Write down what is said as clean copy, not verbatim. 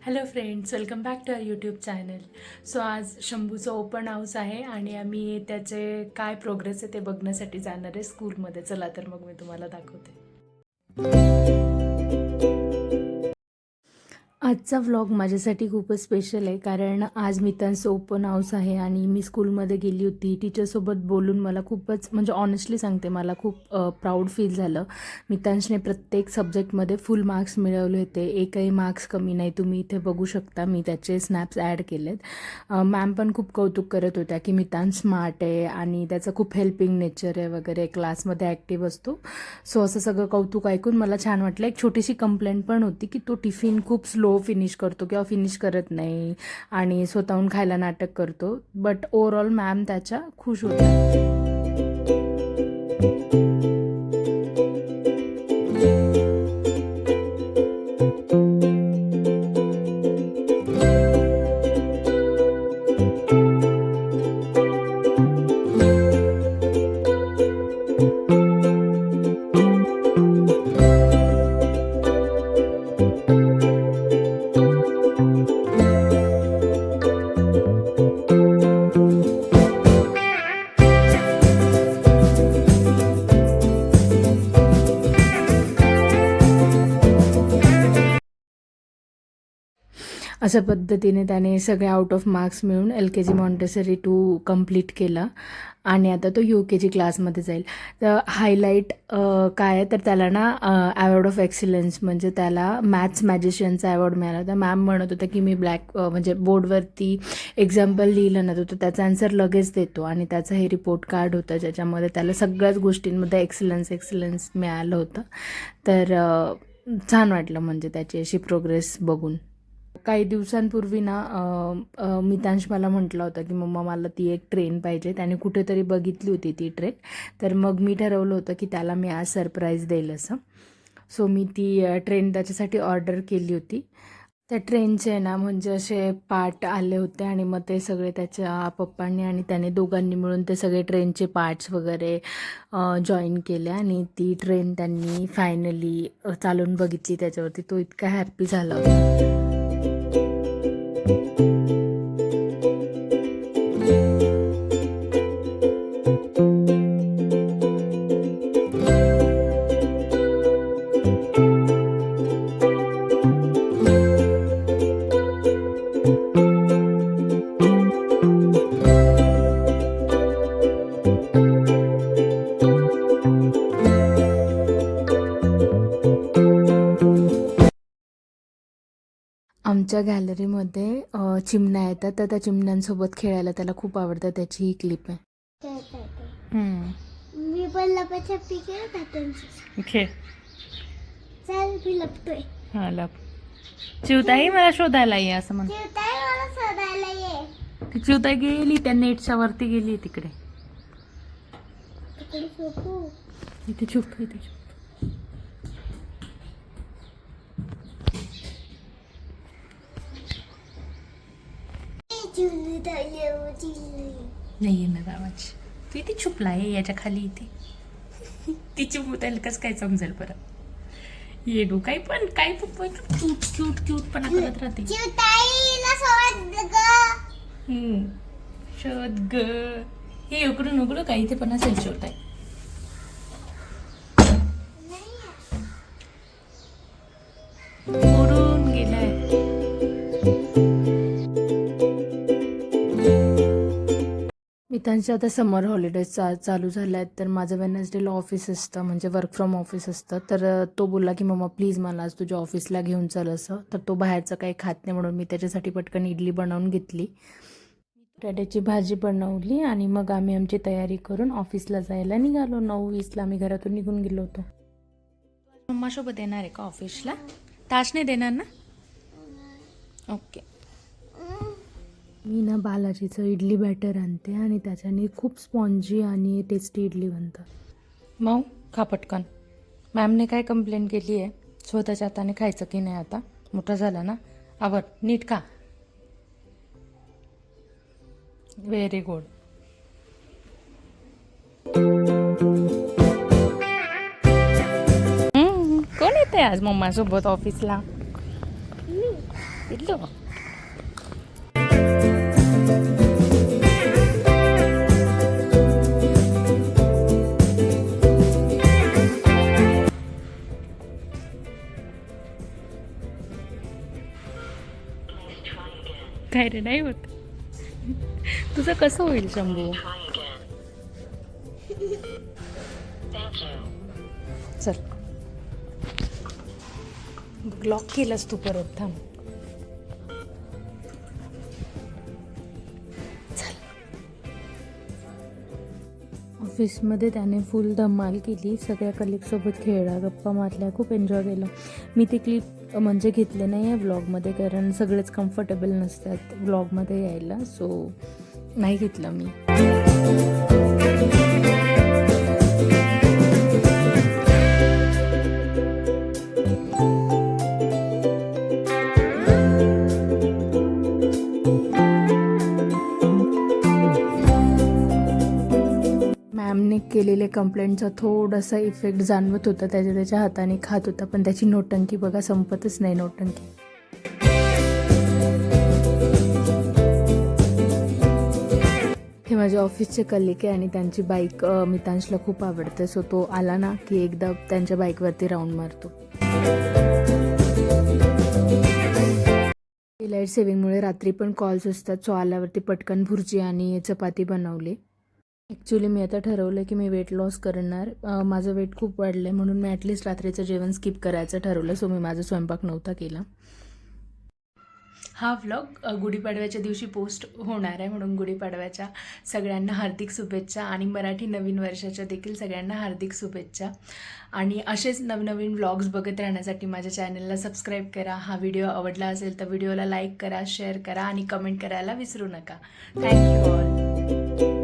Hello friends, welcome back to our YouTube channel. So आज शंभूचं open house आहे आणि आम्ही त्याचे काय प्रोग्रेस आहे ते बघण्यासाठी जाणार आहे स्कूलमध्ये. चला तर मग मी तुम्हाला दाखवते. आजचा व्लॉग माझ्यासाठी खूपच स्पेशल आहे, कारण आज मितांचं ओपन हाऊस आहे आणि मी स्कूलमध्ये गेली होती. टीचरसोबत बोलून मला खूपच म्हणजे ऑनेस्टली सांगते, मला खूप प्राऊड फील झालं. मितांशने प्रत्येक सब्जेक्टमध्ये फुल मार्क्स मिळवले होते, एकही मार्क्स कमी नाही. तुम्ही इथे बघू शकता, मी त्याचे स्नॅप्स ॲड केलेत. मॅम पण खूप कौतुक करत होत्या की मितांश स्मार्ट आहे आणि त्याचं खूप हेल्पिंग नेचर आहे वगैरे, क्लासमध्ये ॲक्टिव्ह असतो. सो असं सगळं कौतुक ऐकून मला छान वाटलं. एक छोटीशी कंप्लेंट पण होती की तो टिफिन खूप स्लो फिनिश करतो किंवा फिनिश करत नाही आणि स्वतःहून खायला नाटक करतो. बट ओव्हरऑल मॅम त्याच्या खुश होत्या. अशा पद्धतीने त्याने सगळे आउट ऑफ मार्क्स मिळून LKG मॉन्टेसरी 2 कंप्लीट केला आणि आता तो UKG क्लासमध्ये जाईल. तर हायलाईट काय आहे, तर त्याला ना अवॉर्ड ऑफ एक्सिलन्स म्हणजे त्याला मॅथ्स मॅजिशियनचा अवॉर्ड मिळाला. तर मॅम म्हणत होतं की मी म्हणजे बोर्डवरती एक्झाम्पल लिहिलं ना, तो त्याचा आन्सर लगेच देतो आणि त्याचं हे रिपोर्ट कार्ड होतं ज्याच्यामध्ये त्याला सगळ्याच गोष्टींमध्ये एक्सिलन्स मिळालं होतं. तर छान वाटलं म्हणजे त्याची अशी प्रोग्रेस बघून. काही दिवसांपूर्वी ना मितांश मला म्हटलं होतं की मम्मा मला ती एक ट्रेन पाहिजे. त्याने कुठेतरी बघितली होती ती ट्रेन. तर मग मी ठरवलं होतं की त्याला मी आज सरप्राईज देईल असं. सो मी ती ट्रेन त्याच्यासाठी ऑर्डर केली होती. त्या ट्रेनचे ना म्हणजे असे पार्ट आले होते आणि मग ते सगळे त्याच्या पप्पांनी आणि त्याने दोघांनी मिळून ते सगळे ट्रेनचे पार्ट्स वगैरे जॉईन केले आणि ती ट्रेन त्यांनी फायनली चालवून बघितली त्याच्यावरती. तो इतका हॅप्पी झाला होता. आमच्या गॅलरीमध्ये चिमण्या येतात, तर त्या चिमण्यांसोबत खेळायला त्याला खूप आवडतं. त्याची ही क्लिप आहे. मी पण लपाछपी खेळत होते. खेळ. चल मी लपतोय. हां, लप. चिवताई मला शोधायला ये असं म्हण. चिवताई मला शोधायला ये. ती चिवताई गेली त्या नेटच्या वरती गेली तिकडे. तिकडे झोपू. इथे चुप, इथे चुप. नाही येणार आवाज. तू इथे छुपला आहे याच्या खाली इथे. ती चिवताईला कसं काय समजेल परत. ये डू काही पण क्यूट क्यूट क्यूट पण करत राहते. चिवताईला शोध ग. शोध ग. हे उकडून उघडू का इथे पण असेल चिवताई. उडून गेलाय. मितांचे आता समर हॉलिडेज चालू झाल्या आहेत. तर माझं वेडनेसडेला ऑफिस असतं, म्हणजे वर्क फ्रॉम ऑफिस असतं. तर तो बोलला की मम्मा प्लीज मला आज तुझ्या ऑफिसला घेऊन चल असं. तर तो बाहेरचं काही खात नाही म्हणून मी त्याच्यासाठी पटकन इडली बनवून घेतली, बटाट्याची भाजी बनवली आणि मग आम्ही आमची तयारी करून ऑफिसला जायला निघालो. 9:20ला आम्ही घरातून निघून गेलो होतो. मम्मासोबत येणार आहे का ऑफिसला? तास नाही देणार ना? ओके. मी ना बालाजीचं इडली बॅटर आणते आणि त्याच्याने खूप स्पॉन्जी आणि टेस्टी इडली बनतात. मग खा पटकन. मॅमने काय कंप्लेंट केली आहे, स्वतःच्या हाताने खायचं की नाही आता मोठा झाला ना. आवर नीट खा. Very good. कोण येते आज मम्मा सोबत ऑफिसला? पिल्लू काय रे नाही होत तुझं कसं होईल शंभू चल ब्लॉक केलंस तू परत थांब ऑफिसमध्ये त्याने फुल धमाल केली सगळ्या कलिगसोबत खेळला गप्पा मारल्या खूप एन्जॉय केलं मी ते क्लिप म्हणजे घेतले नाही आहे व्लॉगमध्ये कारण सगळेच कम्फर्टेबल नसतात व्लॉगमध्ये यायला सो नाही घेतलं मी मॅमने केलेले कंप्लेंटचा थोडासा इफेक्ट जाणवत होता त्याच्या हाताने खात होता पण त्याची नोटंकी बघा संपतच नाही नोटंकी हे माझे ऑफिसचे कलिग आहे आणि त्यांची बाईक मितांशला खूप आवडते सो तो आला ना की एकदा त्यांच्या बाईकवरती राऊंड मारतो लाईट सेविंगमुळे रात्री पण कॉल्स असतात सो आल्यावरती पटकन भुर्जी आणि चपाती बनवली ॲक्च्युली मी आता ठरवलं की मी वेट लॉस करणार माझं वेट खूप वाढलं आहे म्हणून मी ॲटलिस्ट रात्रीचं जेवण स्किप करायचं ठरवलं सो मी माझा स्वयंपाक नव्हता केला हा व्लॉग गुढीपाडव्याच्या दिवशी पोस्ट होणार आहे म्हणून गुढीपाडव्याच्या सगळ्यांना हार्दिक शुभेच्छा आणि मराठी नवीन वर्षाच्या देखील सगळ्यांना हार्दिक शुभेच्छा आणि असेच नवनवीन व्लॉग्स बघत राहण्यासाठी माझ्या चॅनलला सबस्क्राईब करा हा व्हिडिओ आवडला असेल तर व्हिडिओला लाईक करा शेअर करा आणि कमेंट करायला विसरू नका थँक्यू ऑल